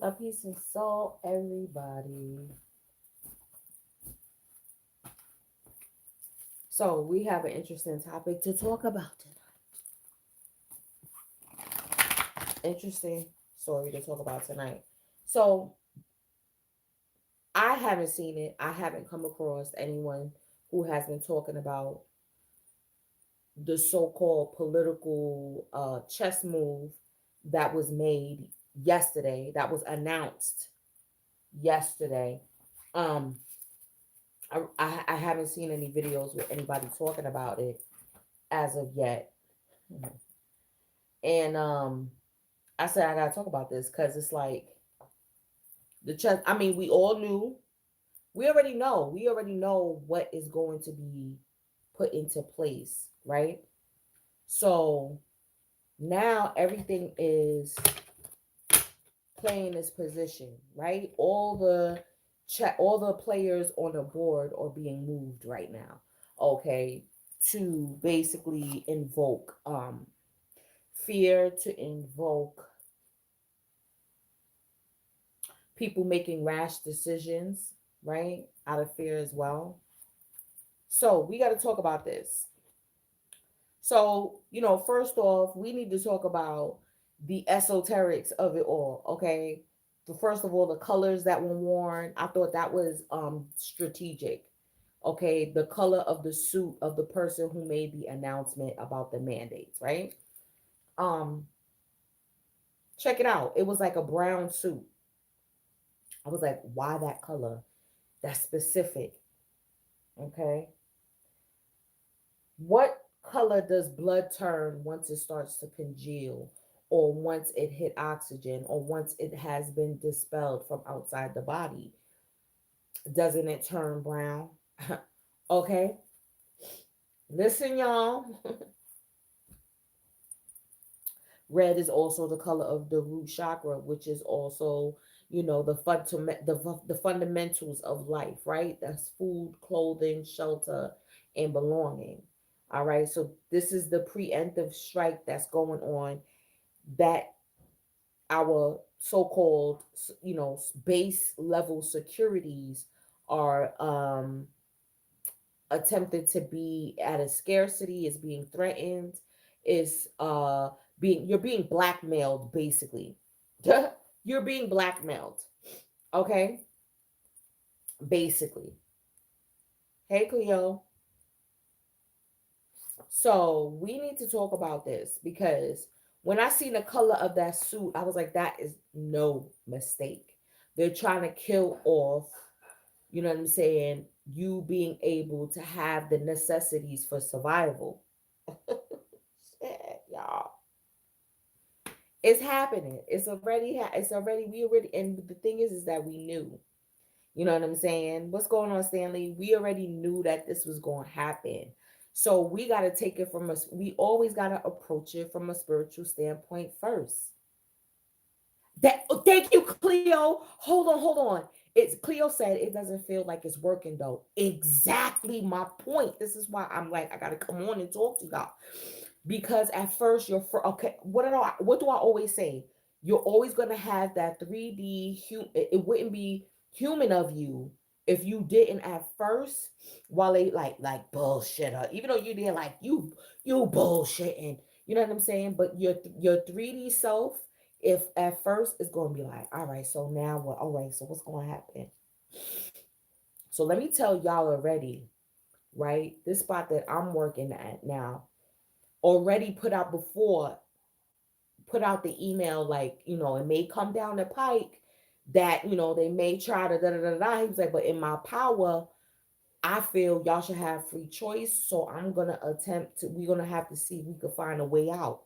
A piece of salt, everybody. So we have an interesting topic to talk about tonight. Interesting story to talk about tonight. So I haven't seen it. I haven't come across anyone who has been talking about the so-called political chess move that was made yesterday, that was announced yesterday. Um, I haven't seen any videos with anybody talking about it as of yet. And I said I gotta talk about this because it's like the chess. I mean, we all knew. We already know. We already know what is going to be put into place, right? So now everything is playing this position, right? All the players on the board are being moved right now. Okay, to basically invoke fear, to invoke people making rash decisions, right? Out of fear as well. So we got to talk about this. So, first off, we need to talk about the esoterics of it all, okay? First of all, the colors that were worn, I thought that was strategic. Okay, the color of the suit of the person who made the announcement about the mandates, right? Um Check it out. It was like a brown suit. I was like, why that color? That's specific, okay? What color does blood turn once it starts to congeal, or once it hit oxygen, or once it has been dispelled from outside the body? Doesn't it turn brown? Okay, listen, y'all. Red is also the color of the root chakra, which is also, the fundamentals of life, right? That's food, clothing, shelter, and belonging. All right. So this is the preemptive strike that's going on, that our so-called, base level securities are attempted to be at a scarcity, is being threatened, is being you're being blackmailed basically. You're being blackmailed. Okay? Basically. Hey Cleo. So we need to talk about this because when I seen the color of that suit, I was like, that is no mistake. They're trying to kill off, you know what I'm saying, you being able to have the necessities for survival. Shit, y'all. It's happening. It's already, we already, and the thing is that we knew. You know what I'm saying? What's going on, Stanley? We already knew that this was going to happen. So we got to take it from us. We always got to approach it from a spiritual standpoint first. Thank you, Cleo. Hold on. It's Cleo said it doesn't feel like it's working though. Exactly my point. This is why I'm like, I gotta come on and talk to y'all. Because at first okay, what do I always say? You're always gonna have that 3D it wouldn't be human of you if you didn't at first, while they like bullshitter, even though you didn't, like, you bullshitting, you know what I'm saying? But your 3D self, if at first it's gonna be like, all right, so now what? All right, so what's gonna happen? So let me tell y'all already, right? This spot that I'm working at now already put out the email, like, it may come down the pike that, they may try to da da da da. He was like, but in my power, I feel y'all should have free choice. So I'm gonna we're gonna have to see if we could find a way out.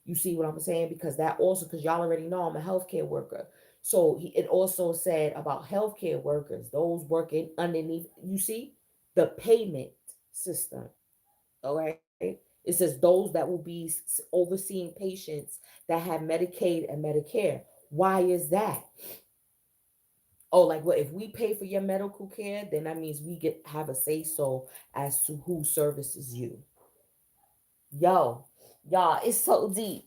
You see what I'm saying? Because that also, because y'all already know I'm a healthcare worker. So it also said about healthcare workers, those working underneath, you see, the payment system. All right. It says those that will be overseeing patients that have Medicaid and Medicare. Why is that? Oh, like, well, if we pay for your medical care, then that means we get have a say so as to who services you. Yo, y'all, it's so deep.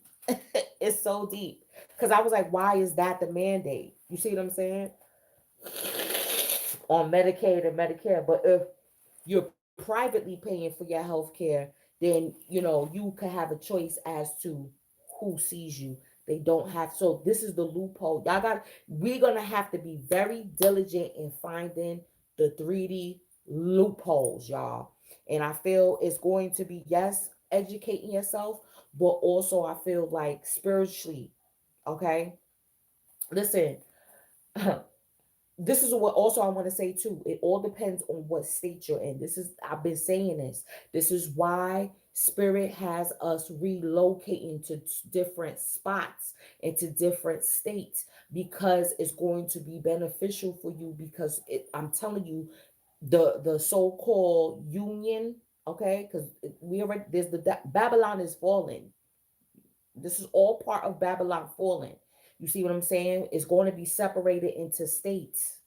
It's so deep. Because I was like, why is that the mandate? You see what I'm saying? On Medicaid and Medicare. But if you're privately paying for your health care, then you can have a choice as to who sees you. They don't have. So this is the loophole. Y'all got. We're gonna have to be very diligent in finding the 3D loopholes, y'all. And I feel it's going to be, yes, educating yourself, but also I feel like spiritually. Okay, listen. This is what also I want to say too. It all depends on what state you're in. This is, I've been saying this. This is why spirit has us relocating to different spots and to different states, because it's going to be beneficial for you. Because I'm telling you, the so-called union, okay, because we already, there's Babylon is falling. This is all part of Babylon falling. You see what I'm saying? It's going to be separated into states.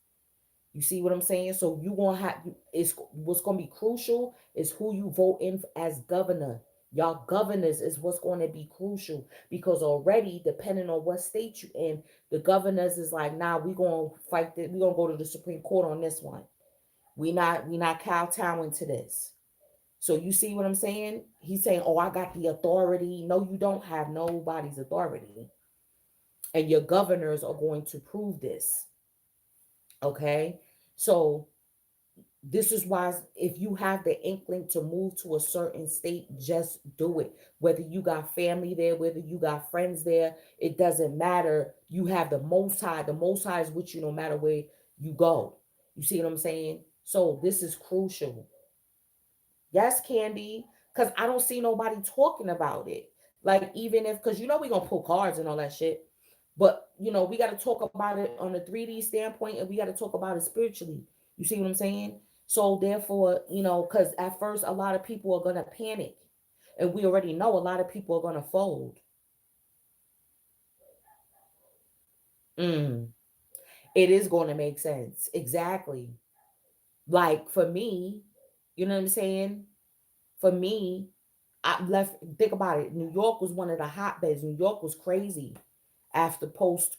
You see what I'm saying? So you gonna have, it's what's gonna be crucial is who you vote in as governor. Y'all governors is what's going to be crucial, because already depending on what state you in, the governors is like, nah, we gonna fight this. We gonna go to the Supreme Court on this one. We not kowtowing to this. So you see what I'm saying? He's saying, oh, I got the authority. No, you don't have nobody's authority, and your governors are going to prove this. Okay, so this is why, if you have the inkling to move to a certain state, just do it. Whether you got family there, whether you got friends there, it doesn't matter. You have the Most High. The Most High is with you no matter where you go. You see what I'm saying? So this is crucial. Yes, Candy, because I don't see nobody talking about it. Like, even if, because we're going to pull cards and all that shit. But, we got to talk about it on a 3D standpoint, and we got to talk about it spiritually. You see what I'm saying? So, therefore, because at first, a lot of people are going to panic. And we already know a lot of people are going to fold. Mm, it is going to make sense. Exactly. Like, for me, you know what I'm saying? For me, I left. Think about it. New York was one of the hotbeds. New York was crazy after post.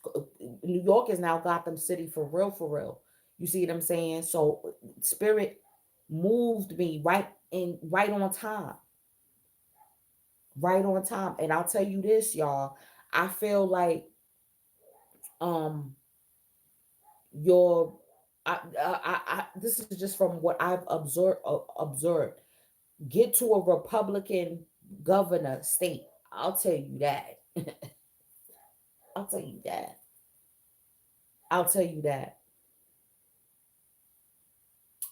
New York is now Gotham City for real, for real. You see what I'm saying? So spirit moved me right on time, right on time. And I'll tell you this, y'all. I feel like um your this is just from what I've observed. Get to a Republican governor state. I'll tell you that. I'll tell you that. I'll tell you that.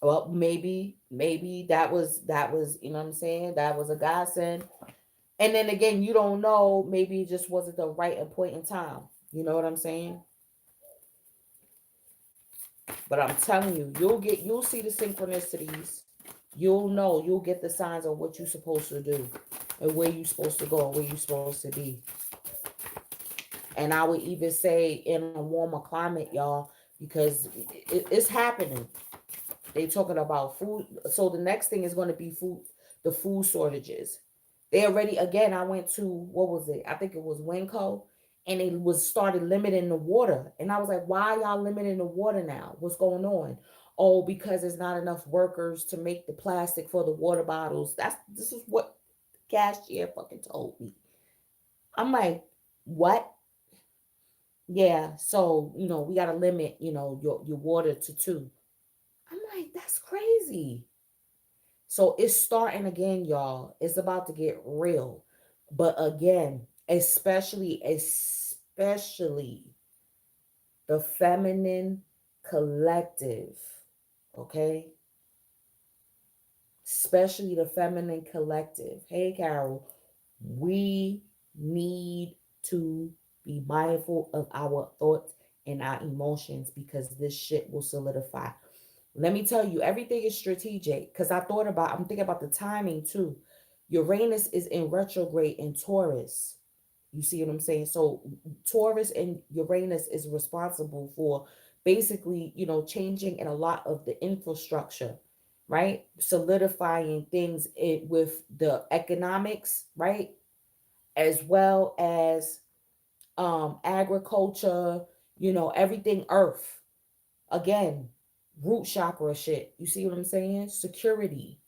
Well, maybe that was, you know what I'm saying? That was a godsend. And then again, you don't know. Maybe it just wasn't the right point in time. You know what I'm saying? But I'm telling you, you'll see the synchronicities. You'll know. You'll get the signs of what you're supposed to do, and where you're supposed to go, and where you're supposed to be. And I would even say in a warmer climate, y'all, because it's happening. They talking about food. So the next thing is going to be food, the food shortages. They already, again, I went to, what was it? I think it was Winco, and it was started limiting the water. And I was like, why y'all limiting the water now? What's going on? Oh, because there's not enough workers to make the plastic for the water bottles. This is what the cashier fucking told me. I'm like, what? Yeah, so we gotta limit, your water to two. I'm like, that's crazy. So it's starting again, y'all. It's about to get real. But again, especially the feminine collective, okay? Especially the feminine collective. Hey, Carol, we need to be mindful of our thoughts and our emotions, because this shit will solidify. Let me tell you, everything is strategic, because I'm thinking about the timing too. Uranus is in retrograde in Taurus. You see what I'm saying? So Taurus and Uranus is responsible for basically, changing in a lot of the infrastructure, right? Solidifying things with the economics, right? As well as agriculture, Everything earth. Again, root chakra shit. You see what I'm saying? Security.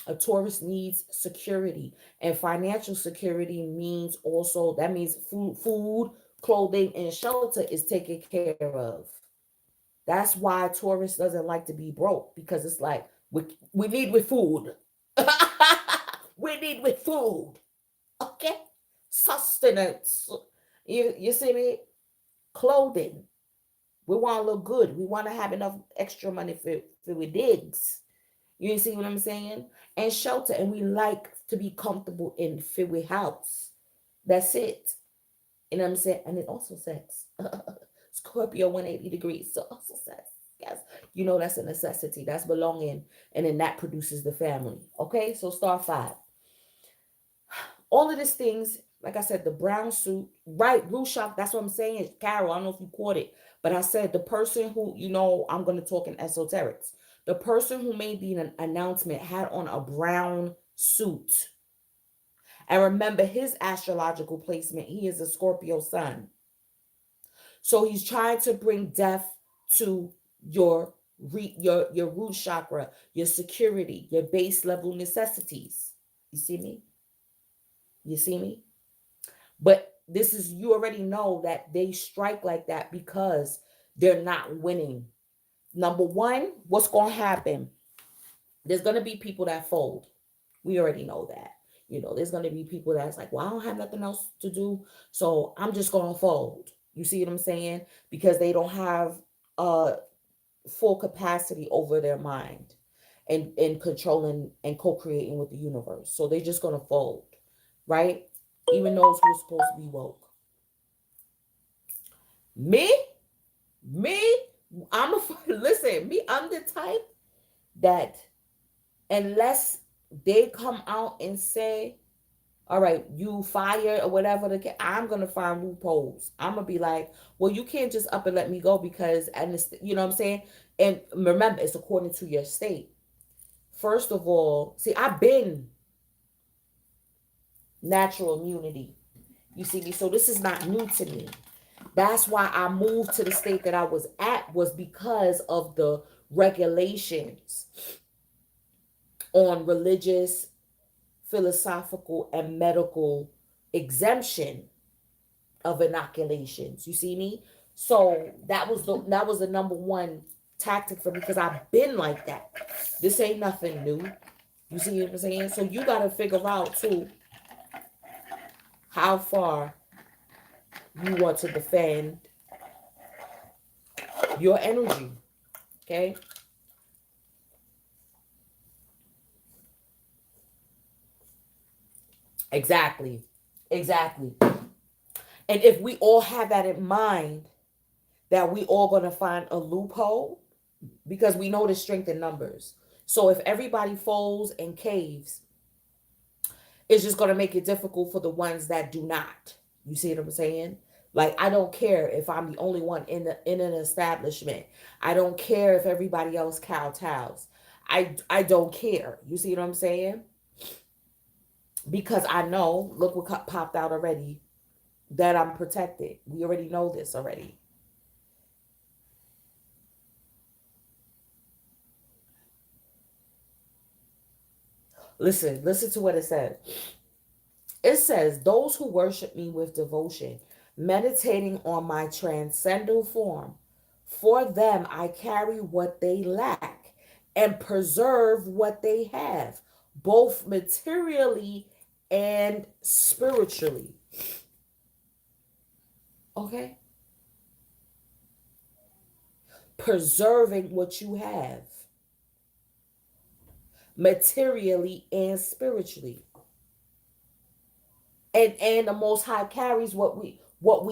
A Taurus needs security. And financial security means also, that means food, clothing, and shelter is taken care of. That's why Taurus doesn't like to be broke, because it's like we need with food. We need with food. Okay? Sustenance. You see me? Clothing. We want to look good. We want to have enough extra money for we digs. You see what I'm saying? And shelter. And we like to be comfortable in Philly house. That's it. You know what I'm saying? And it also sex. Scorpio 180 degrees. So also sex. Yes. That's a necessity. That's belonging. And then that produces the family. Okay? So star five. All of these things, like I said, the brown suit, right? Rushok, that's what I'm saying. Carol, I don't know if you caught it, but I said the person who, I'm going to talk in esoterics. The person who made the announcement had on a brown suit. And remember his astrological placement, he is a Scorpio sun. So he's trying to bring death to your root chakra, your security, your base level necessities. You see me? You see me? But this is, you already know that they strike like that because they're not winning. Number one, what's going to happen? There's going to be people that fold. We already know that. There's going to be people that's like, well, I don't have nothing else to do, so I'm just going to fold. You see what I'm saying? Because they don't have full capacity over their mind and controlling and co-creating with the universe. So they're just going to fold, right? Even those who are supposed to be woke. Me, me, listen, me, I'm the type that unless they come out and say, all right, you fired or whatever, I'm going to find loopholes. I'm going to be like, well, you can't just up and let me go because, and you know what I'm saying? And remember, it's according to your state. First of all, see, I've been natural immunity. You see me? So this is not new to me. That's why I moved to the state that I was at, was because of the regulations on religious, philosophical, and medical exemption of inoculations. You see me? So that was the number one tactic for me, because I've been like that. This ain't nothing new. You see what I'm saying? So you got to figure out too how far you want to defend your energy. Okay? Exactly. Exactly. And if we all have that in mind, that we all going to find a loophole, because we know the strength in numbers. So if everybody folds and caves, it's just going to make it difficult for the ones that do not. You see what I'm saying? Like, I don't care if I'm the only one in an establishment. I don't care if everybody else kowtows. I don't care. You see what I'm saying? Because I know, look what popped out already, that I'm protected. We already know this already. Listen to what it said. It says, those who worship me with devotion, meditating on my transcendental form, for them I carry what they lack and preserve what they have, both materially and spiritually. Okay? Preserving what you have, materially and spiritually. And the most high carries what we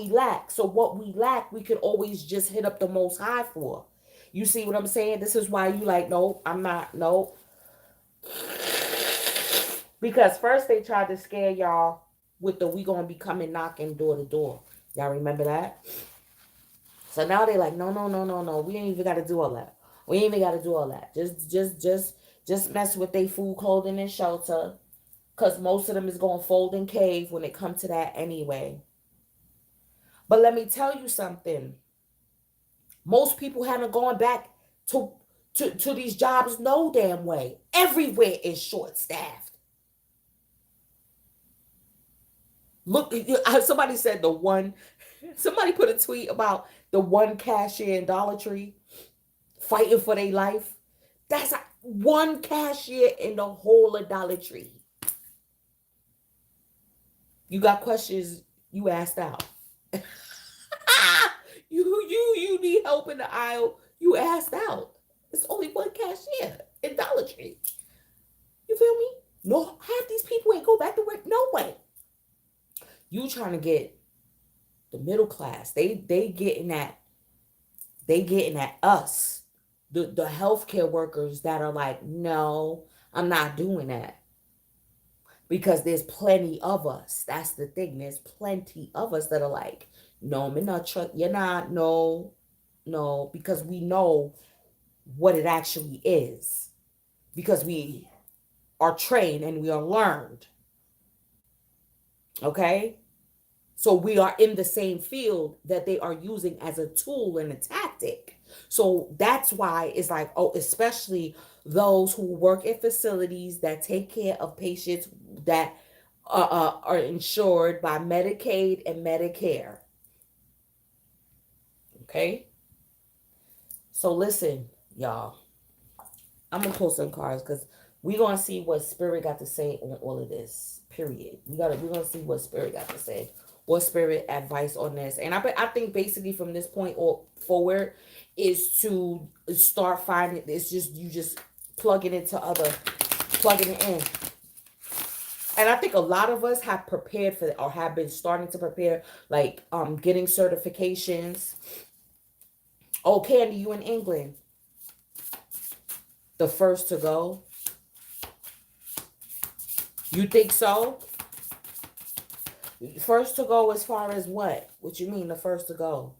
lack. So what we lack, we could always just hit up the most high for. You see what I'm saying? This is why you like, no, I'm not, no. Because first they tried to scare y'all with the we gonna be coming knocking door to door. Y'all remember that? So now they like, no, no, no, no, no. We ain't even gotta do all that. We ain't even gotta do all that. Just mess with their food, clothing, and shelter. Cause most of them is gonna fold and cave when it comes to that anyway. But let me tell you something. Most people haven't gone back to to these jobs no damn way. Everywhere is short staffed. Look, somebody said the one. Somebody put a tweet about the one cashier in Dollar Tree fighting for their life. That's one cashier in the whole of Dollar Tree. You got questions, you asked out. You need help in the aisle, you asked out. It's only one cashier in Dollar Tree. You feel me? No, half these people ain't go back to work. No way. You trying to get the middle class. They getting at us. The healthcare workers that are like, no, I'm not doing that. Because there's plenty of us. That's the thing. There's plenty of us that are like, no, I'm not you're not, no, no, because we know what it actually is. Because we are trained and we are learned. Okay? So we are in the same field that they are using as a tool and a tactic. So that's why it's like, oh, especially those who work in facilities that take care of patients that are insured by Medicaid and Medicare. Okay? So listen, y'all. I'm gonna pull some cards because we're gonna see what spirit got to say on all of this. Period. We're gonna see what spirit got to say. What spirit advice on this. And I think basically from this point or forward is to start finding it's just you just plugging it in. And I think a lot of us have prepared for it or have been starting to prepare, like getting certifications. Oh, Candy, you in England. The first to go. You think so? First to go as far as what? What you mean the first to go?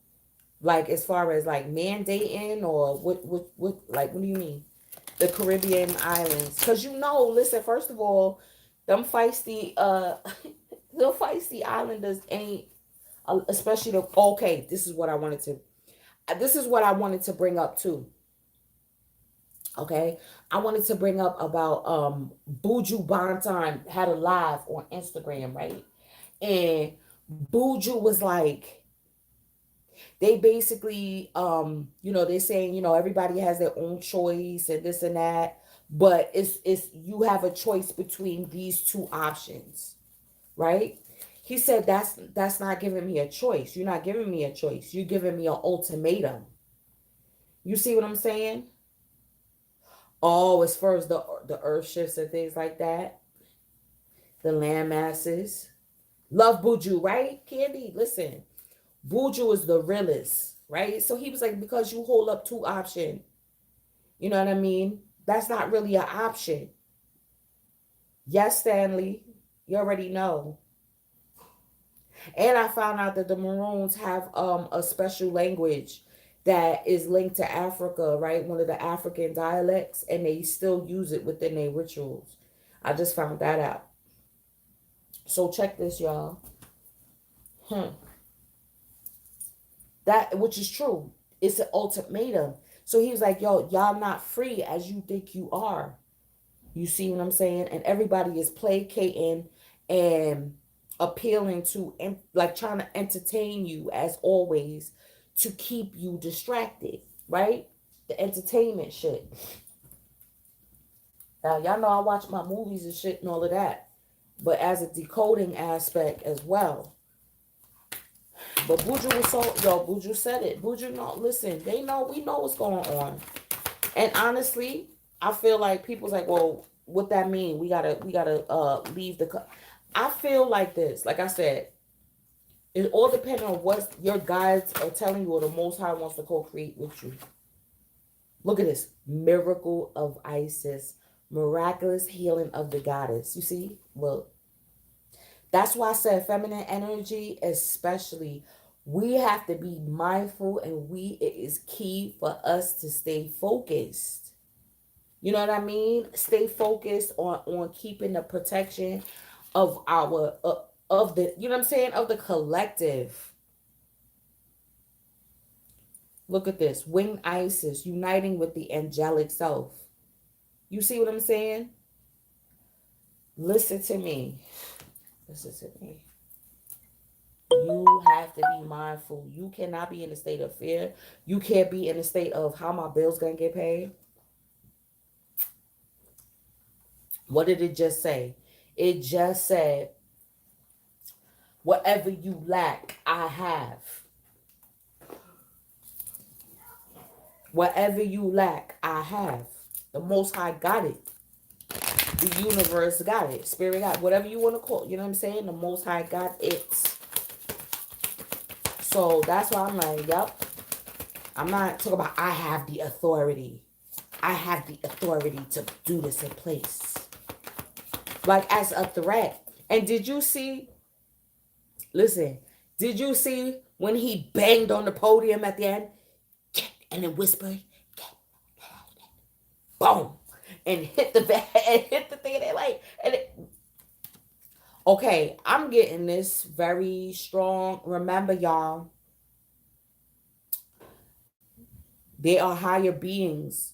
Like as far as like mandating or what like what do you mean? The Caribbean islands. Cause you know, listen, first of all, them feisty the feisty islanders ain't especially the okay, this is what I wanted to bring up too. Okay. I wanted to bring up about Buju Banton had a live on Instagram, right? And Buju was like, they basically they're saying, everybody has their own choice and this and that, but it's you have a choice between these two options, right? He said that's not giving me a choice. You're not giving me a choice. You're giving me an ultimatum. You see what I'm saying? Oh, as far as the earth shifts and things like that, the land masses. Love Buju, right? Candy, listen. Buju is the realist, right? So he was like, because you hold up two options, you know what I mean? That's not really an option. Yes, Stanley, you already know. And I found out that the Maroons have a special language that is linked to Africa, right? One of the African dialects, and they still use it within their rituals. I just found that out. So check this, y'all. Hmm. That which is true. It's an ultimatum. So he was like, yo, y'all not free as you think you are. You see what I'm saying? And everybody is placating and appealing to and like trying to entertain you as always to keep you distracted, right? The entertainment shit. Now y'all know I watch my movies and shit and all of that. But as a decoding aspect as well. But Buju was so Buju said it. Buju no listen, they know we know what's going on. And honestly, I feel like people's like, well, what that mean? We gotta leave the I feel like this, like I said, it all depends on what your guides are telling you or the most high wants to co-create with you. Look at this. Miracle of Isis. Miraculous healing of the goddess. You see? Look. That's why I said feminine energy, especially, we have to be mindful and it is key for us to stay focused. You know what I mean? Stay focused on keeping the protection of our of the, you know what I'm saying, of the collective. Look at this. Winged Isis uniting with the angelic self. You see what I'm saying? Listen to me. Listen to me. You have to be mindful. You cannot be in a state of fear. You can't be in a state of how my bills gonna get paid. What did it just say? It just said, whatever you lack, I have. Whatever you lack, I have. The Most High got it. The universe got it. Spirit got it. Whatever you want to call it. You know what I'm saying? The Most High got it. So that's why I'm like, yep. I'm not talking about I have the authority. I have the authority to do this in place. Like as a threat. And did you see, listen, did you see when he banged on the podium at the end? And then whispered, boom, and hit the and hit the thing, and it like, and it, okay, I'm getting this very strong. Remember, y'all, there are higher beings.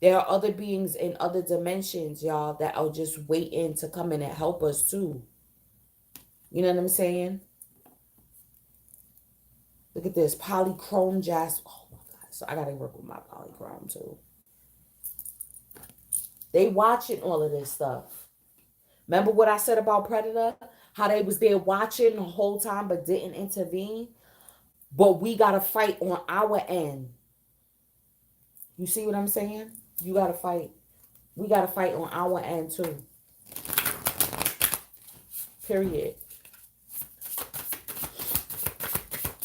There are other beings in other dimensions, y'all, that are just waiting to come in and help us too. You know what I'm saying? Look at this polychrome jasper. Oh my god! So I gotta work with my polychrome too. They watching all of this stuff. Remember what I said about Predator? How they was there watching the whole time but didn't intervene? But we got to fight on our end. You see what I'm saying? You got to fight. We got to fight on our end too. Period.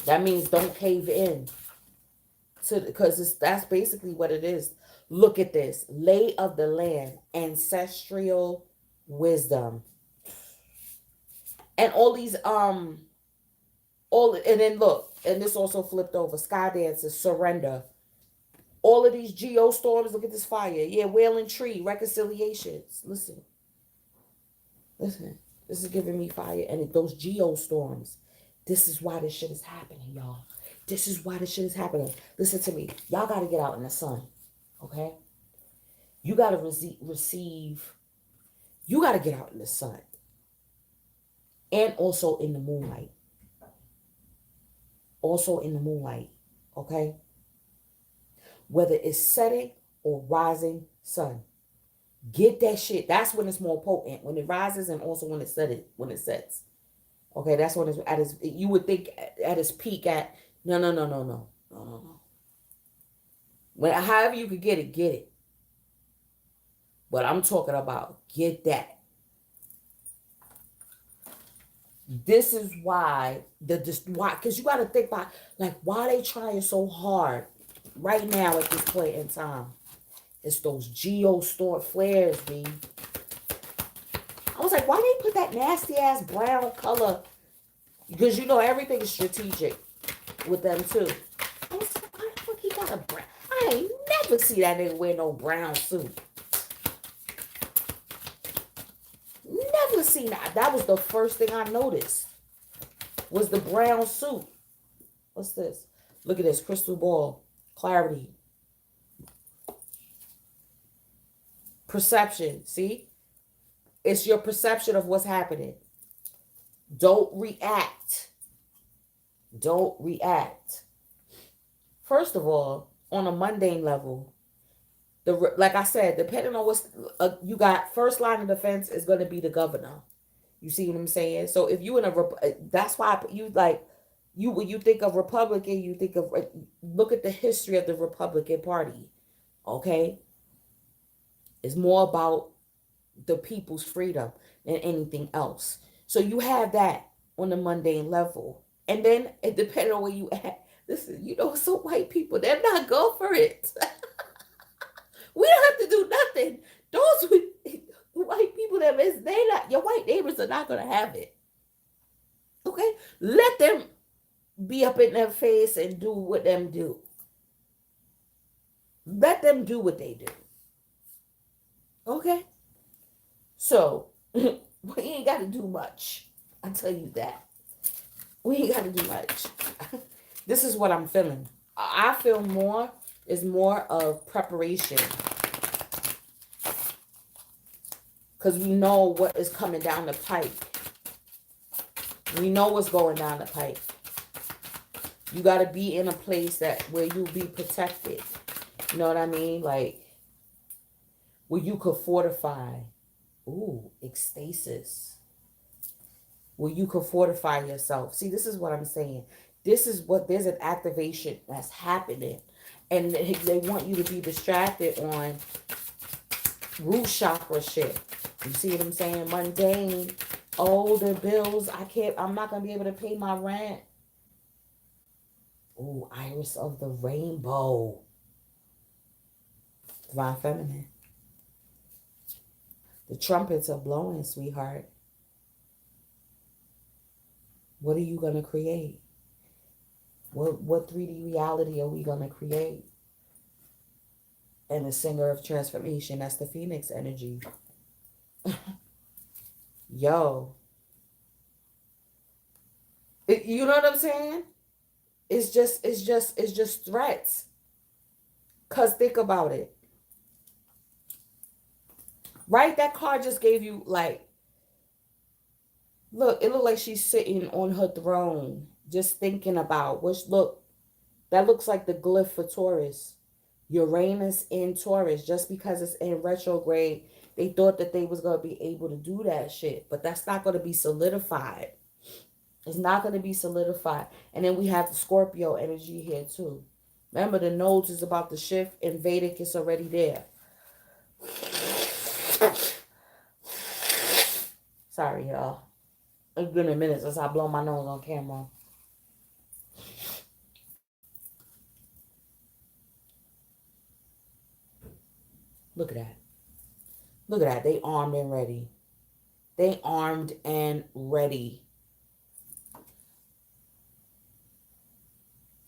That means don't cave in. Because that's basically what it is. Look at this. Lay of the land. Ancestral wisdom. And all these and then look, and this also flipped over. Sky dances, surrender. All of these geostorms, look at this fire. Yeah, wailing tree, reconciliations. Listen. This is giving me fire. And those geostorms. This is why this shit is happening, y'all. This is why this shit is happening. Listen to me. Y'all got to get out in the sun. Okay? You got to receive. You got to get out in the sun. And also in the moonlight. Also in the moonlight. Okay? Whether it's setting or rising sun. Get that shit. That's when it's more potent. When it rises and also when when it sets. Okay, that's when it's at its, you would think at its peak at, no. When, however you could get it, get it. But I'm talking about get that. This is why, why, because you got to think about, like, why they trying so hard right now at this point in time. It's those geostorm flares, B. I was like, why they put that nasty ass brown color? Because you know everything is strategic with them too. I was like, why the fuck he got a brown? I ain't never see that nigga wear no brown suit. Never seen that. That was the first thing I noticed. Was the brown suit. What's this? Look at this. Crystal ball. Clarity. Perception. See? It's your perception of what's happening. Don't react. Don't react. First of all, on a mundane level, like I said, depending on what's you got, first line of defense is going to be the governor. You see what I'm saying? So if you in a, that's why you like, when you think of Republican, you think of, look at the history of the Republican Party. Okay? It's more about the people's freedom than anything else. So you have that on the mundane level. And then it depends on where you at. Listen, you know, some white people, they're not go for it. We don't have to do nothing. Those white people that is, they not, your white neighbors are not gonna have it. Okay? Let them be up in their face and do what them do. Let them do what they do. Okay? So we ain't got to do much. I tell you that. We ain't got to do much. This is what I'm feeling. I feel more is more of preparation, because we know what is coming down the pipe. We know what's going down the pipe. You got to be in a place that where you be protected. You know what I mean? Like, where you could fortify. Ooh, ecstasis. Where you could fortify yourself. See, this is what I'm saying. This is what, there's an activation that's happening. And they want you to be distracted on root chakra shit. You see what I'm saying? Mundane. Oh, the bills. I'm not going to be able to pay my rent. Ooh, iris of the rainbow. Divine feminine. The trumpets are blowing, sweetheart. What are you going to create? What 3D reality are we going to create? And the singer of transformation, that's the Phoenix energy. Yo. You know what I'm saying? It's just threats. Cause think about it. Right? That card just gave you like, look, it looked like she's sitting on her throne, just thinking about that looks like the glyph for Taurus. Uranus in Taurus. Just because it's in retrograde, they thought that they was gonna be able to do that shit. But that's not gonna be solidified. It's not gonna be solidified. And then we have the Scorpio energy here too. Remember, the nodes is about to shift, and Vedic is already there. Sorry, y'all. It's been a minute since I blow my nose on camera. Look at that. Look at that. They armed and ready. They armed and ready.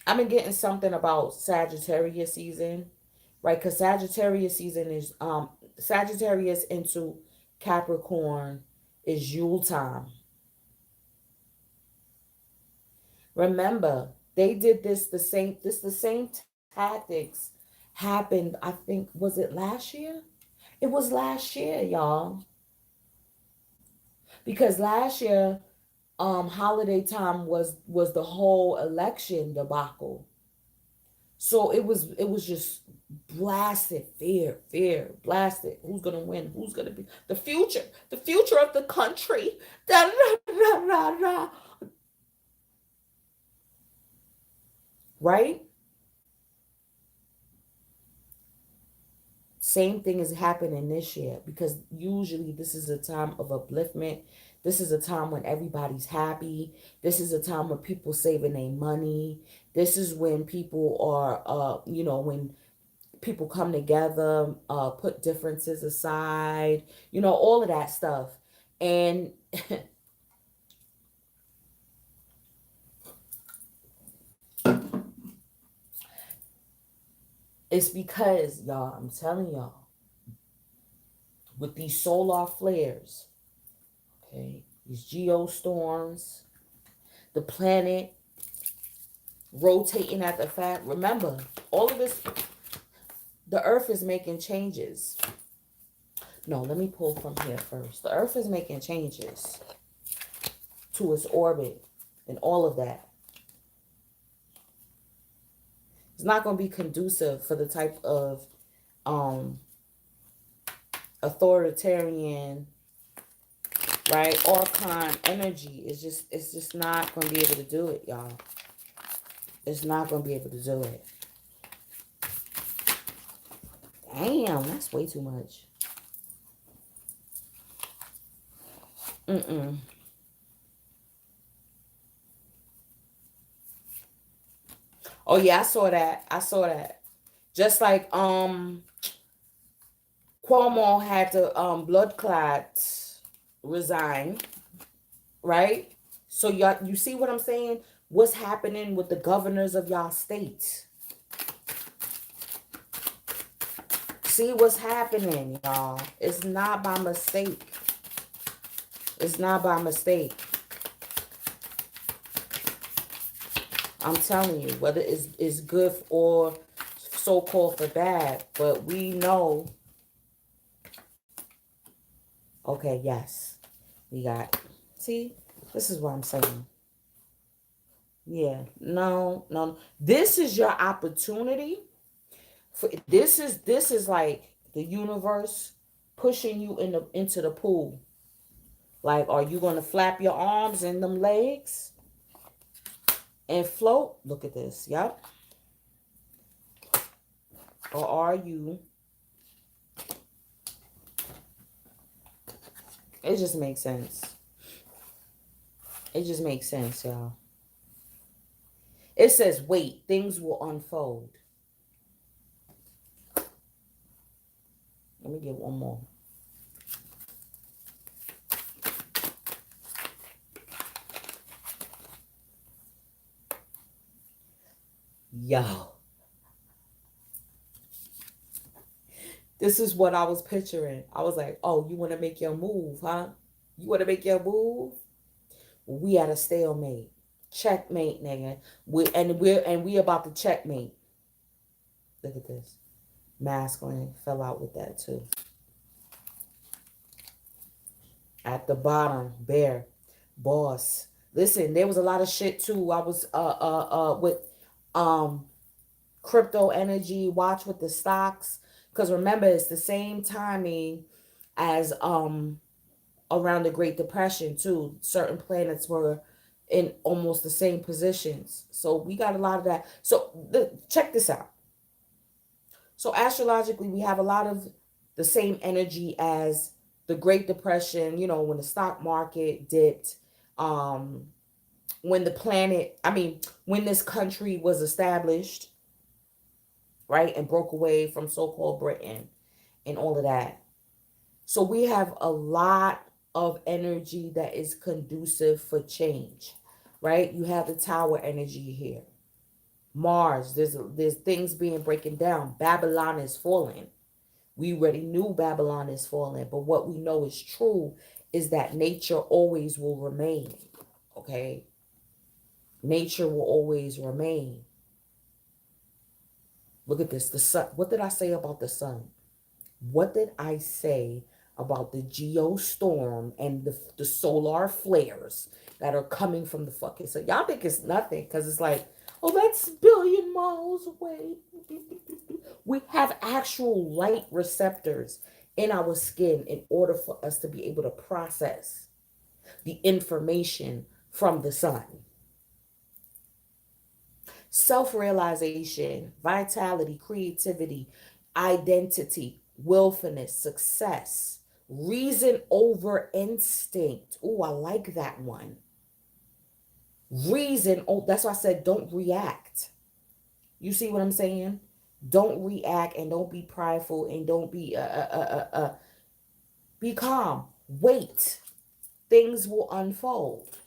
I've been getting something about Sagittarius season, right? Because Sagittarius season is Sagittarius into Capricorn is Yule time. Remember, they did the same tactics happened, I think, was it last year? It was last year, y'all. Because last year, holiday time was the whole election debacle. So it was just blasted, fear, blasted. Who's gonna win? Who's gonna be the future of the country? Da, da, da, da, da. Right? Same thing is happening this year, because usually this is a time of upliftment. This is a time when everybody's happy. This is a time when people saving their money. This is when people are, when people come together, put differences aside, all of that stuff. And it's because, y'all, I'm telling y'all, with these solar flares, okay, these geostorms, the planet rotating at the fact. Remember, all of this, the earth is making changes. No, let me pull from here first. The earth is making changes to its orbit and all of that. It's not going to be conducive for the type of authoritarian, right, archon energy. It's just not going to be able to do it, y'all. It's not going to be able to do it. Damn, that's way too much. Oh yeah, I saw that. Just like Cuomo had to blood clot resign, right? So y'all, you see what I'm saying? What's happening with the governors of y'all states? See what's happening, y'all. It's not by mistake. It's not by mistake. I'm telling you, whether it's good or so-called for bad, but we know, okay, yes, we got, see, this is what I'm saying. Yeah, no, no. This is your opportunity. This is like the universe pushing you into the pool. Like, are you gonna flap your arms and them legs and float? Look at this. Yep. Or are you? It just makes sense. It just makes sense, y'all. It says, wait, things will unfold. Let me get one more. Yo, this is what I was picturing. I was like, oh, you want to make your move, huh? You want to make your move? We at a stalemate. Checkmate, nigga. We about to checkmate. Look at this. Masculine fell out with that too. At the bottom, bear, boss. Listen, there was a lot of shit too. I was with um crypto energy, watch with the stocks. Because remember, it's the same timing as around the Great Depression too. Certain planets were in almost the same positions. So we got a lot of that. So check this out. So astrologically, we have a lot of the same energy as the Great Depression, when the stock market dipped, um, when the planet, I mean, when this country was established, right, and broke away from so-called Britain and all of that. So we have a lot of energy that is conducive for change, right? You have the tower energy here. Mars, there's things being breaking down. Babylon is falling. We already knew Babylon is falling, but what we know is true is that nature always will remain. Okay? Nature will always remain. Look at this. The sun. What did I say about the sun? What did I say about the geostorm and the solar flares that are coming from the fucking sun? Y'all think it's nothing because it's like, oh, that's billion miles away. We have actual light receptors in our skin in order for us to be able to process the information from the sun. Self-realization, vitality, creativity, identity, willfulness, success, reason over instinct. Oh, I like that one. Reason, oh, that's why I said don't react. You see what I'm saying? Don't react and don't be prideful and don't be calm. Wait. Things will unfold.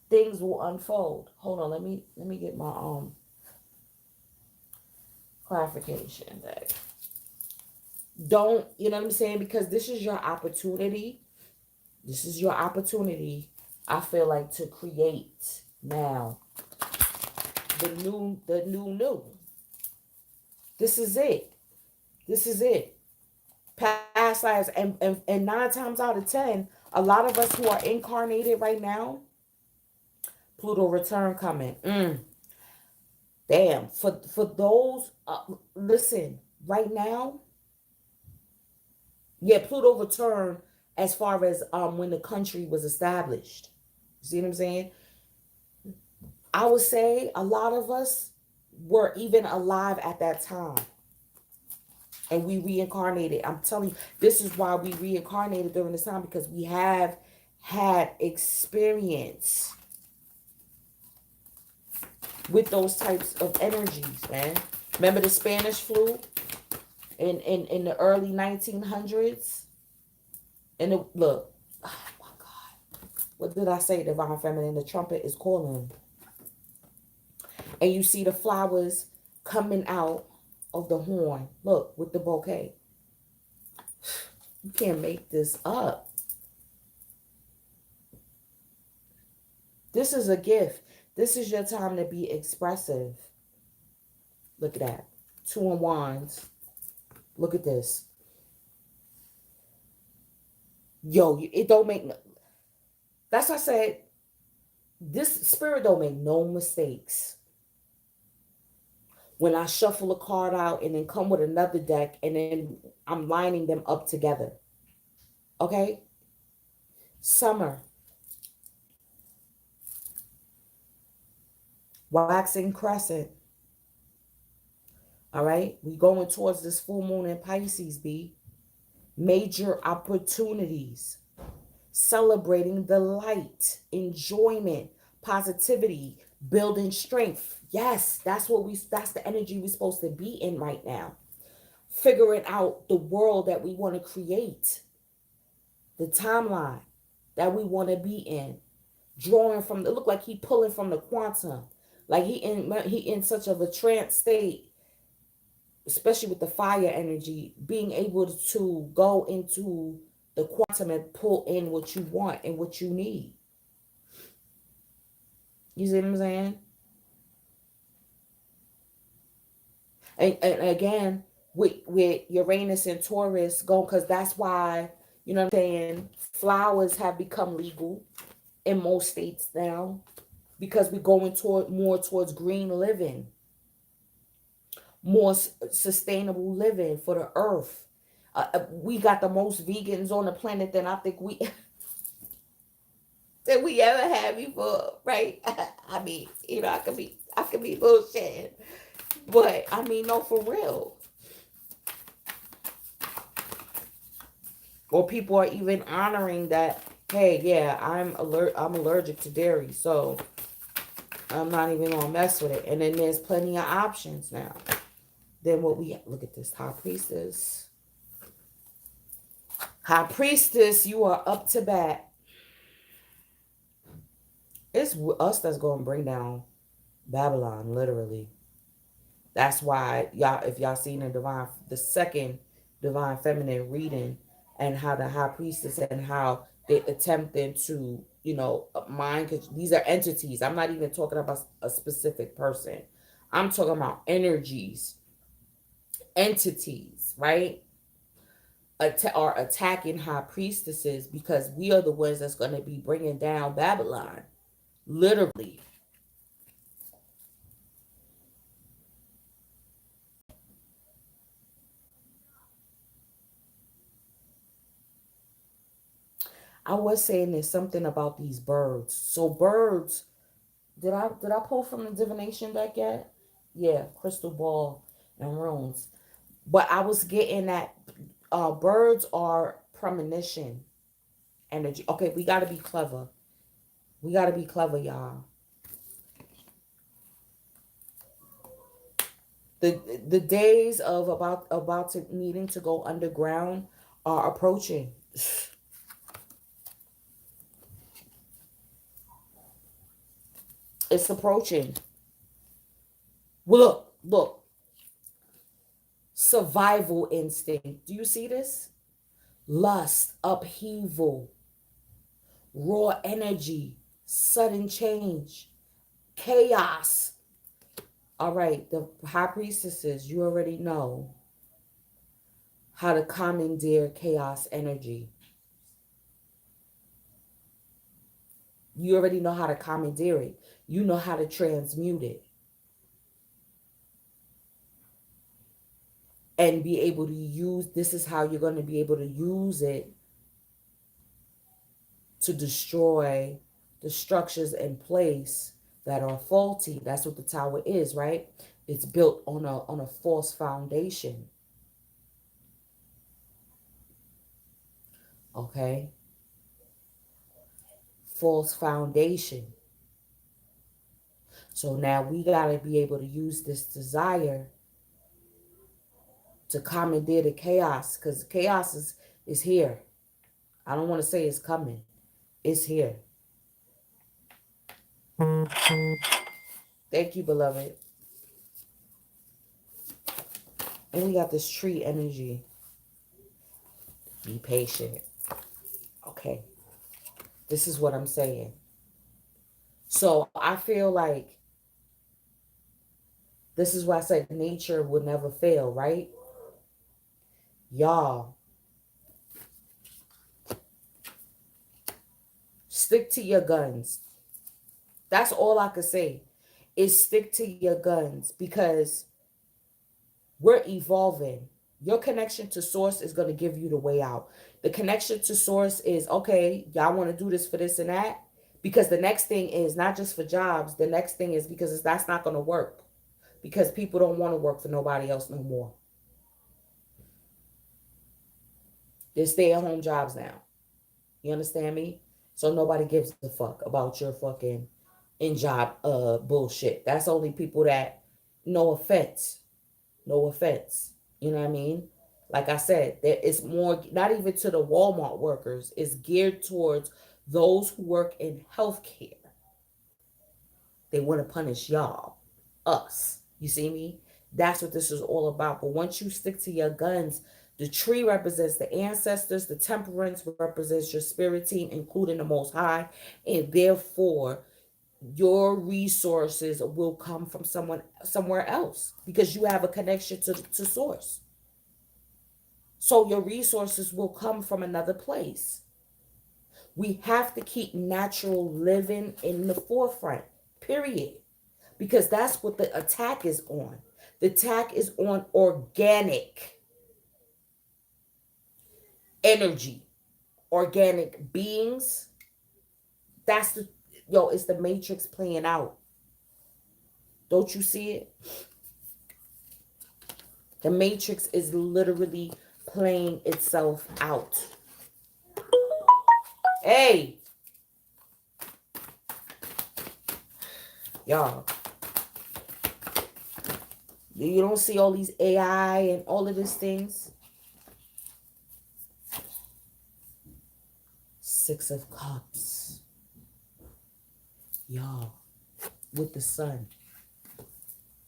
Things will unfold. Hold on, let me get my clarification there. Don't, you know what I'm saying? Because this is your opportunity. This is your opportunity, I feel like, to create now the new. This is it. This is it. Past lives, and 9 times out of 10, a lot of us who are incarnated right now, Pluto return coming. Damn. For those, listen, right now, yeah, Pluto return as far as when the country was established. See what I'm saying? I would say a lot of us were even alive at that time. And we reincarnated. I'm telling you, this is why we reincarnated during this time, because we have had experience with those types of energies, man. Remember the Spanish flu in the early 1900s? And look, oh my God. What did I say? Divine Feminine, the trumpet is calling. And you see the flowers coming out of the horn. Look, with the bouquet. You can't make this up. This is a gift. This is your time to be expressive. Look at that. Two of Wands. Look at this. Yo, it don't make no. That's why I said this spirit don't make no mistakes. When I shuffle a card out and then come with another deck and then I'm lining them up together. Okay? Summer. Waxing crescent. All right? We going towards this full moon in Pisces, B. Major opportunities. Celebrating the light, enjoyment, positivity, building strength. Yes, that's the energy we're supposed to be in right now. Figuring out the world that we want to create, the timeline that we want to be in. Drawing from it look like he pulling from the quantum. Like he in such of a trance state, especially with the fire energy, being able to go into the quantum and pull in what you want and what you need. You see what I'm saying? And again, with Uranus and Taurus going, because that's why, you know what I'm saying, flowers have become legal in most states now, because we're going toward more towards green living, more sustainable living for the earth. We got the most vegans on the planet than I think we that we ever had before, right? I mean, you know, I could be bullshitting, but I mean, no, for real. Or people are even honoring that. Hey, yeah, I'm allergic to dairy, so I'm not even gonna mess with it. And then there's plenty of options now. Then what we look at this High Priestess. High Priestess, you are up to bat. It's us that's going to bring down Babylon, literally. That's why y'all, if y'all seen the second divine feminine reading, and how the High Priestess and how they attempting to, you know, mind, because these are entities. I'm not even talking about a specific person. I'm talking about energies, entities, right? Are attacking High Priestesses, because we are the ones that's going to be bringing down Babylon, literally. I was saying there's something about these birds. So birds, did I pull from the divination deck yet? Yeah, crystal ball and runes. But I was getting that birds are premonition energy. Okay, we gotta be clever. We gotta be clever, y'all. The days of about to needing to go underground are approaching. It's approaching. Look. Survival instinct. Do you see this? Lust, upheaval, raw energy, sudden change, chaos. All right, the High Priestesses, you already know how to commandeer chaos energy. You already know how to commandeer it. You know how to transmute it. And be able to use, this is how you're going to be able to use it to destroy the structures in place that are faulty. That's what the tower is, right? It's built on a false foundation. Okay? False foundation. So now we got to be able to use this desire to commandeer the chaos, because chaos is here. I don't want to say it's coming. It's here. Thank you, beloved. And we got this tree energy. Be patient. Okay. This is what I'm saying. So I feel like this is why I said nature would never fail, right? Y'all, stick to your guns. That's all I could say is stick to your guns because we're evolving. Your connection to source is going to give you the way out. The connection to source is okay, y'all want to do this for this and that. Because the next thing is not just for jobs, the next thing is because that's not going to work. Because people don't want to work for nobody else no more. They're stay at home jobs now. You understand me? So nobody gives a fuck about your fucking in job bullshit. That's only people that, no offense, no offense. You know what I mean? Like I said, there is more, not even to the Walmart workers, it's geared towards those who work in healthcare. They want to punish y'all, us. You see me? That's what this is all about. But once you stick to your guns, the tree represents the ancestors, the temperance represents your spirit team, including the Most High, and therefore your resources will come from someone somewhere else because you have a connection to source. So your resources will come from another place. We have to keep natural living in the forefront, period. Because that's what the attack is on. The attack is on organic energy, organic beings. That's the, yo, it's the matrix playing out. Don't you see it? The matrix is literally playing itself out. Hey, y'all, you don't see all these AI and all of these things? Six of Cups. Y'all, with the sun.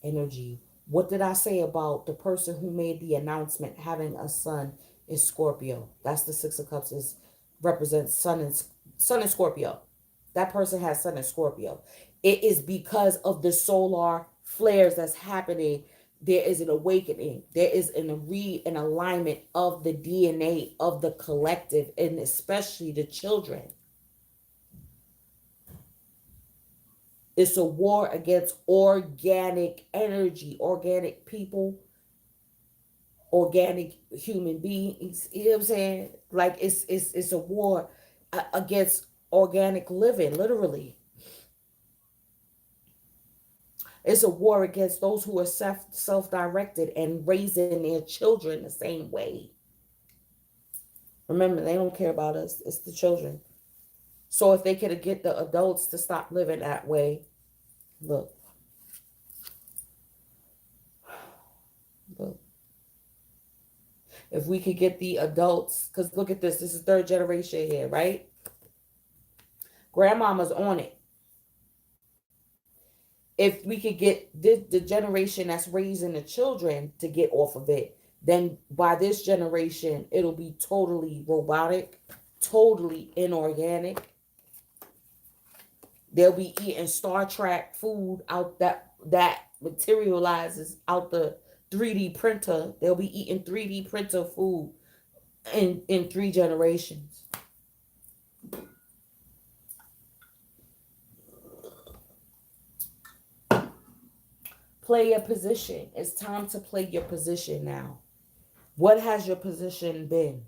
Energy. What did I say about the person who made the announcement having a son in Scorpio? That's the Six of Cups is represents sun and Scorpio. That person has sun in Scorpio. It is because of the solar flares that's happening. There is an awakening. There is an alignment of the DNA of the collective and especially the children. It's a war against organic energy, organic people, organic human beings. You know what I'm saying? Like it's a war against organic living, literally. It's a war against those who are self-directed and raising their children the same way. Remember, they don't care about us. It's the children. So if they could get the adults to stop living that way, look, look. If we could get the adults, because look at this. This is third generation here, right? Grandmama's on it. If we could get the generation that's raising the children to get off of it, then by this generation, it'll be totally robotic, totally inorganic. They'll be eating Star Trek food out that materializes out the 3D printer. They'll be eating 3D printer food in 3 generations. Play your position. It's time to play your position now. What has your position been?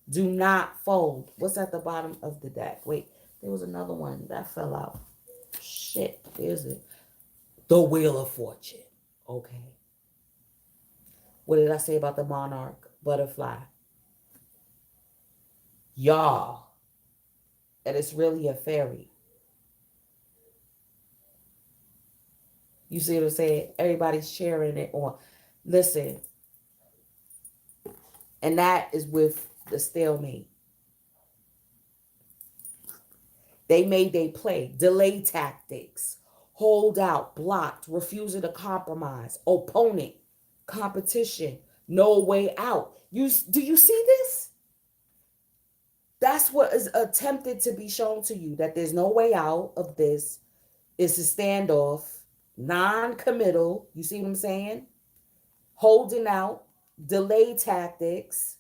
Do not fold. What's at the bottom of the deck? Wait, there was another one that fell out. Shit, is it? The Wheel of Fortune. Okay. What did I say about the monarch butterfly? Y'all. And it's really a fairy. You see what I'm saying? Everybody's sharing it on. Listen. And that is with the stalemate. They made they play. Delay tactics. Hold out. Blocked. Refusing to compromise. Opponent. Competition. No way out. Do you see this? That's what is attempted to be shown to you, that there's no way out of this. It's a standoff, non-committal. You see what I'm saying? Holding out, delay tactics,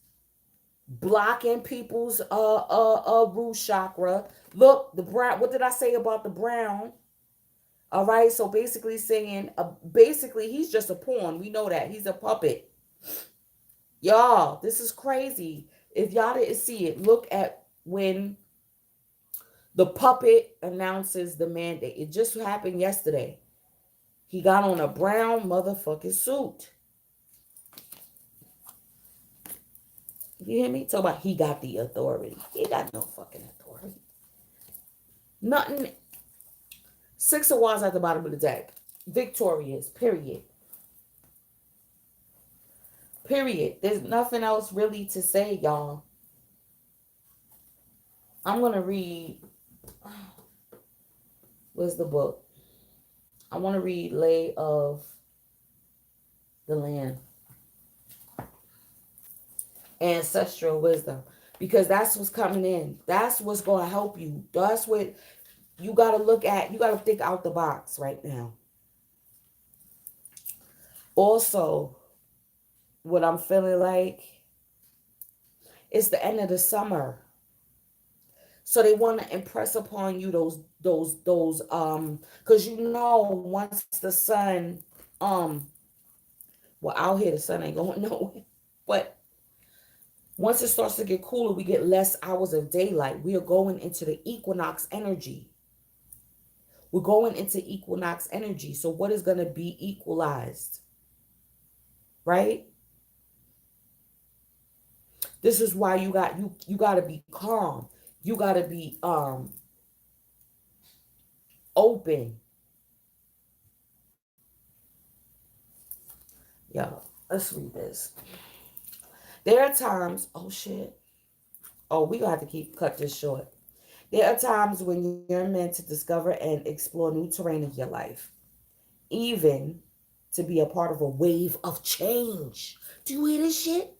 blocking people's root chakra. Look, the brown. What did I say about the brown? All right. So basically saying, basically he's just a pawn. We know that he's a puppet. Y'all, this is crazy. If y'all didn't see it, look at when the puppet announces the mandate. It just happened yesterday. He got on a brown motherfucking suit. You hear me? Talk about he got the authority. He got no fucking authority. Nothing. Six of Wands at the bottom of the deck. Victorious. Period. Period. There's nothing else really to say, y'all. I'm going to read. Where's the book? I want to read Lay of the Land. Ancestral wisdom. Because that's what's coming in. That's what's going to help you. That's what you got to look at. You got to think out the box right now. Also, what I'm feeling like, it's the end of the summer. So they want to impress upon you those because you know once the sun well, out here the sun ain't going nowhere, but once it starts to get cooler, we get less hours of daylight. We are going into the equinox energy. We're going into equinox energy. So what is going to be equalized? Right? This is why you got to be calm. You got to be open. Yo, let's read this. There are times, oh shit. Oh, we gonna have to cut this short. There are times when you're meant to discover and explore new terrain in your life. Even to be a part of a wave of change. Do you hear this shit?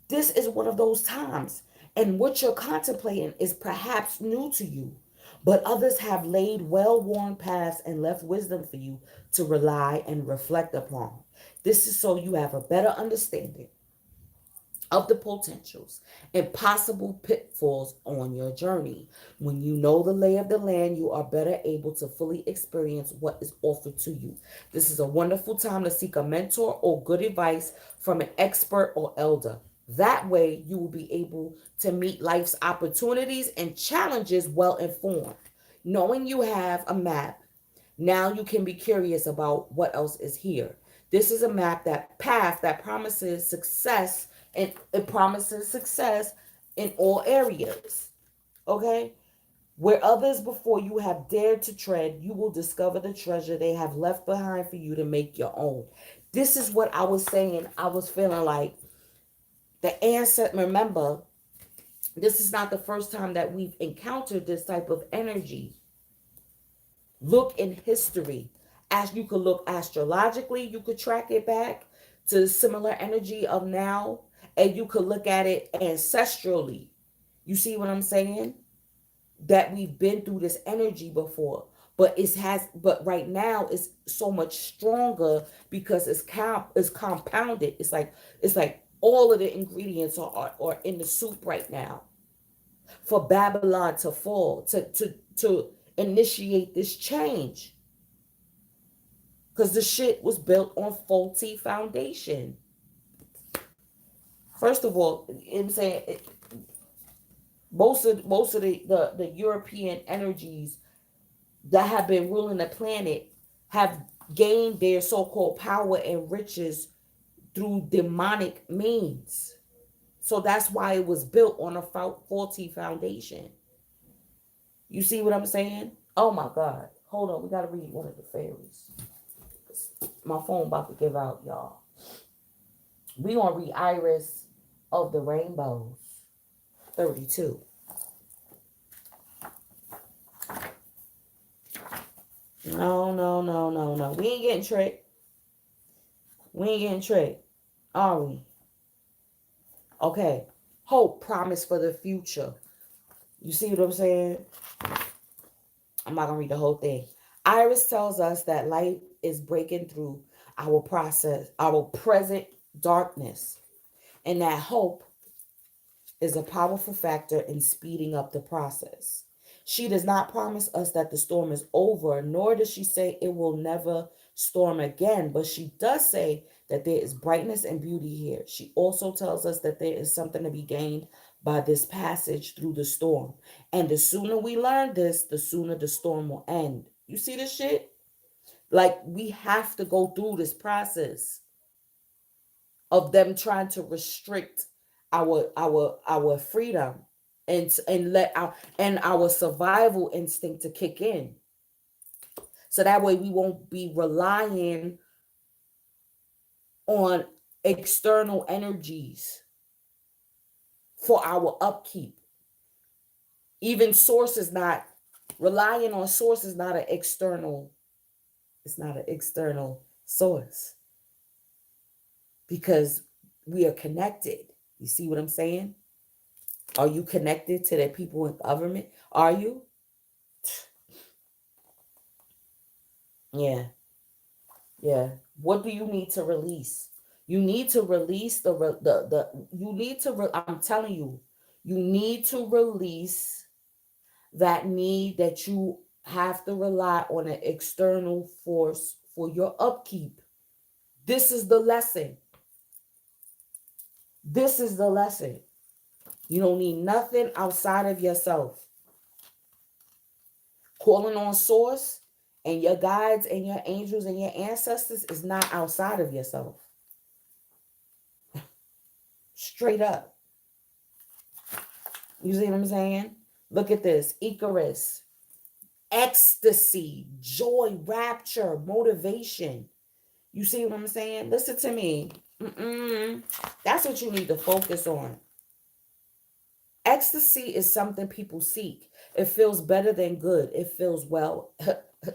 This is one of those times. And what you're contemplating is perhaps new to you. But others have laid well-worn paths and left wisdom for you to rely and reflect upon. This is so you have a better understanding of the potentials and possible pitfalls on your journey. When you know the lay of the land, you are better able to fully experience what is offered to you. This is a wonderful time to seek a mentor or good advice from an expert or elder. That way, you will be able to meet life's opportunities and challenges well informed. Knowing you have a map, now you can be curious about what else is here. This is a map, that path that promises success, and it promises success in all areas. Okay? Where others before you have dared to tread, you will discover the treasure they have left behind for you to make your own. This is what I was saying. I was feeling like the ancestor. Remember, this is not the first time that we've encountered this type of energy. Look in history. As you could look astrologically, you could track it back to the similar energy of now, and you could look at it ancestrally. You see what I'm saying? That we've been through this energy before, but but right now it's so much stronger because it's compounded. It's like all of the ingredients are in the soup right now for Babylon to fall, to initiate this change. Because the shit was built on faulty foundation. First of all, I'm saying most of the European energies that have been ruling the planet have gained their so-called power and riches through demonic means. So that's why it was built on a faulty foundation. You see what I'm saying? Oh my God. Hold on. We got to read one of the fairies. My phone about to give out, y'all. We gonna read Iris of the Rainbows, 32. No. We ain't getting tricked. We ain't getting tricked, are we? Okay. Hope, promise for the future. You see what I'm saying? I'm not gonna read the whole thing. Iris tells us that light is breaking through our process, our present darkness, and that hope is a powerful factor in speeding up the process. She does not promise us that the storm is over, nor does she say it will never storm again, but she does say that there is brightness and beauty here. She also tells us that there is something to be gained by this passage through the storm. And the sooner we learn this, the sooner the storm will end. You see this shit? Like, we have to go through this process of them trying to restrict our freedom, and let our survival instinct to kick in, so that way we won't be relying on external energies for our upkeep. Even source is not relying on source is not an external, it's not an external source, because we are connected. You see what I'm saying? Are you connected to the people in government? Are you? Yeah, yeah. What do you need to release? You need to release you need to I'm telling you, you need to release that need that you have to rely on an external force for your upkeep. This is the lesson. This is the lesson. You don't need nothing outside of yourself. Calling on source and your guides and your angels and your ancestors is not outside of yourself. Straight up. You see what I'm saying? Look at this. Icarus. Ecstasy, joy, rapture, motivation. You see what I'm saying? Listen to me. That's what you need to focus on. Ecstasy is something people seek. It feels better than good. It feels, well,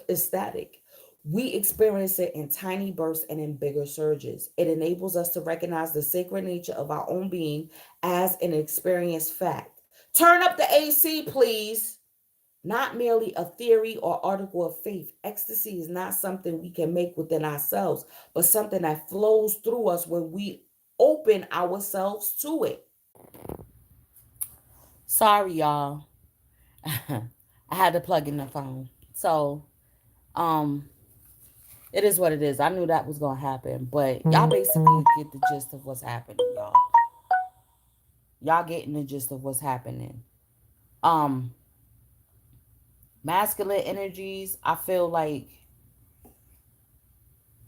ecstatic. We experience it in tiny bursts and in bigger surges. It enables us to recognize the sacred nature of our own being as an experienced fact. Turn up the AC, please. Not merely a theory or article of faith. Ecstasy is not something we can make within ourselves, but something that flows through us when we open ourselves to it. Sorry, y'all. I had to plug in the phone. So, um, it is what it is. I knew that was gonna happen, but y'all basically get the gist of what's happening, y'all. Y'all getting the gist of what's happening. Um, Masculine energies, I feel like,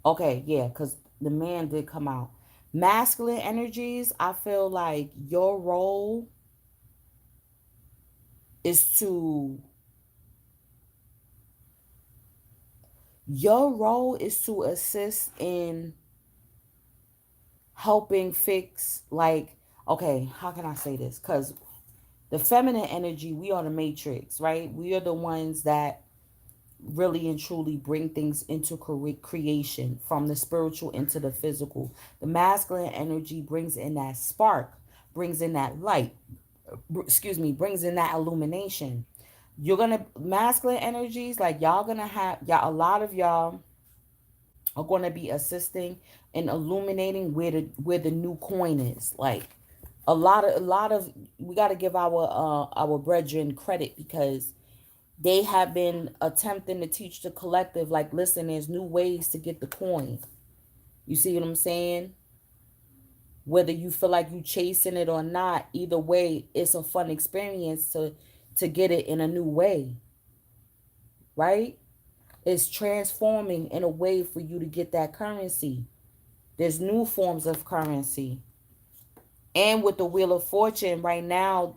okay, yeah, because the man did come out. Masculine energies, I feel like is to your role is to assist in helping fix, like, okay, how can I say this? Because the feminine energy, we are the matrix, right? We are the ones that really and truly bring things into creation, from the spiritual into the physical. The masculine energy brings in that spark, brings in that light, excuse me, brings in that illumination. You're gonna Masculine energies, like, y'all gonna have, y'all, a lot of y'all are gonna be assisting and illuminating where the new coin is. Like, a lot of we got to give our brethren credit, because they have been attempting to teach the collective, like, listen, there's new ways to get the coin. You see what I'm saying? Whether you feel like you chasing it or not, either way, it's a fun experience to get it in a new way, right? It's transforming in a way for you to get that currency. There's new forms of currency. And with the Wheel of Fortune right now,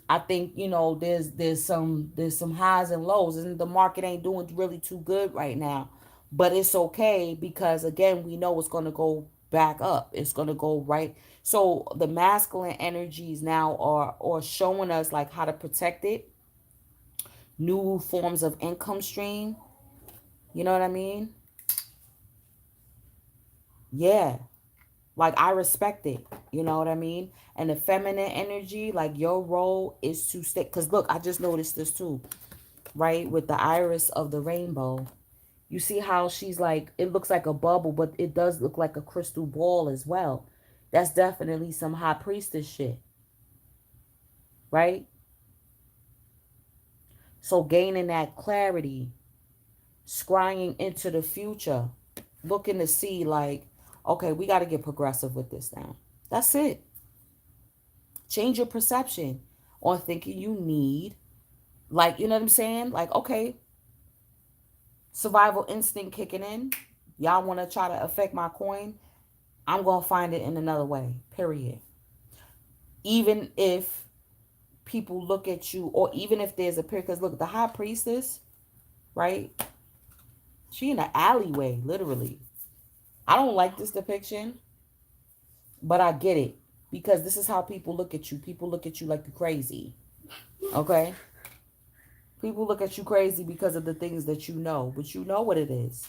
I think, there's some highs and lows, and the market ain't doing really too good right now, but it's okay, because again, we know it's going to go back up. It's going to go right. So the masculine energies now are showing us, like, how to protect it, new forms of income stream. You know what I mean? Yeah. Like, I respect it. You know what I mean? And the feminine energy, like, your role is to stay. Because look, I just noticed this too, right? With the iris of the rainbow. You see how she's like, it looks like a bubble, but it does look like a crystal ball as well. That's definitely some high priestess shit, right? So gaining that clarity, scrying into the future, looking to see like, okay, we got to get progressive with this now. That's it. Change your perception on thinking you need, like, you know what I'm saying? Like, okay, survival instinct kicking in. Y'all want to try to affect my coin? I'm going to find it in another way, period. Even if people look at you, or even if there's a period, because look, the high priestess, right? She in an alleyway, literally. I don't like this depiction, but I get it because this is how people look at you. People look at you like you're crazy. Okay? People look at you crazy because of the things that you know, but you know what it is.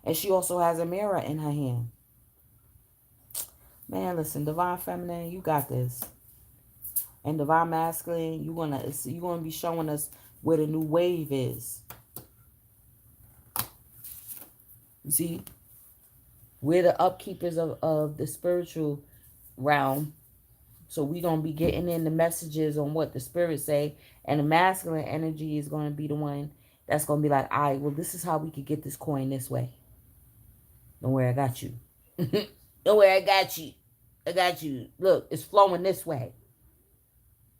And she also has a mirror in her hand. Man, listen, divine feminine, you got this. And divine masculine, you're gonna be showing us where the new wave is. You see? We're the upkeepers of the spiritual realm. So we're going to be getting in the messages on what the spirits say. And the masculine energy is going to be the one that's going to be like, all right, well, this is how we could get this coin this way. Don't worry, I got you. Don't worry, I got you. I got you. Look, it's flowing this way.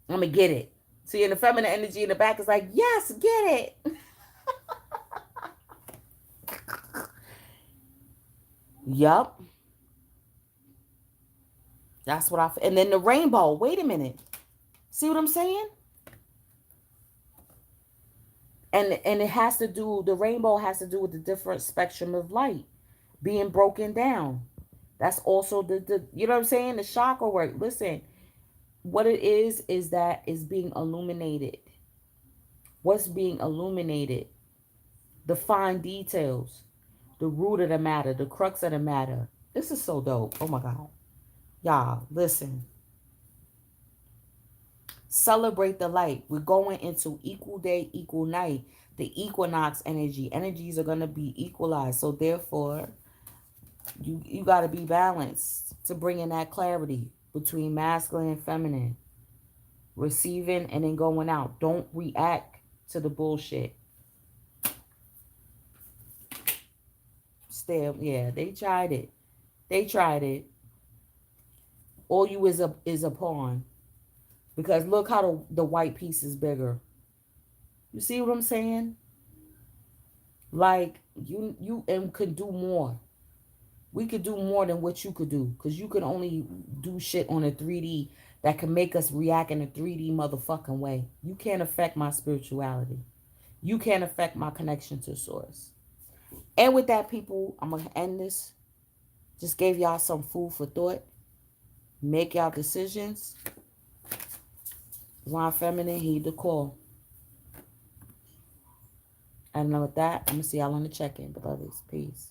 I'm going to get it. See, and the feminine energy in the back is like, yes, get it. Yup. That's what and then the rainbow. Wait a minute. See what I'm saying? And it has to do, the rainbow has to do with the different spectrum of light being broken down. That's also the you know what I'm saying? The chakra work. Listen, what it is that is being illuminated. What's being illuminated? The fine details, the root of the matter, the crux of the matter. This is so dope. Oh my God. Y'all, listen. Celebrate the light. We're going into equal day, equal night. The equinox energies are going to be equalized. So therefore, you got to be balanced to bring in that clarity between masculine and feminine. Receiving and then going out. Don't react to the bullshit. Still, yeah, they tried it. They tried it. All you is a pawn. Because look how the white piece is bigger. You see what I'm saying? Like, you and could do more. We could do more than what you could do. Because you could only do shit on a 3D that can make us react in a 3D motherfucking way. You can't affect my spirituality. You can't affect my connection to source. And with that, people, I'm going to end this. Just gave y'all some food for thought. Make y'all decisions. Divine feminine, heed the call. And with that, I'm going to see y'all on the check-in. Beloveds, peace.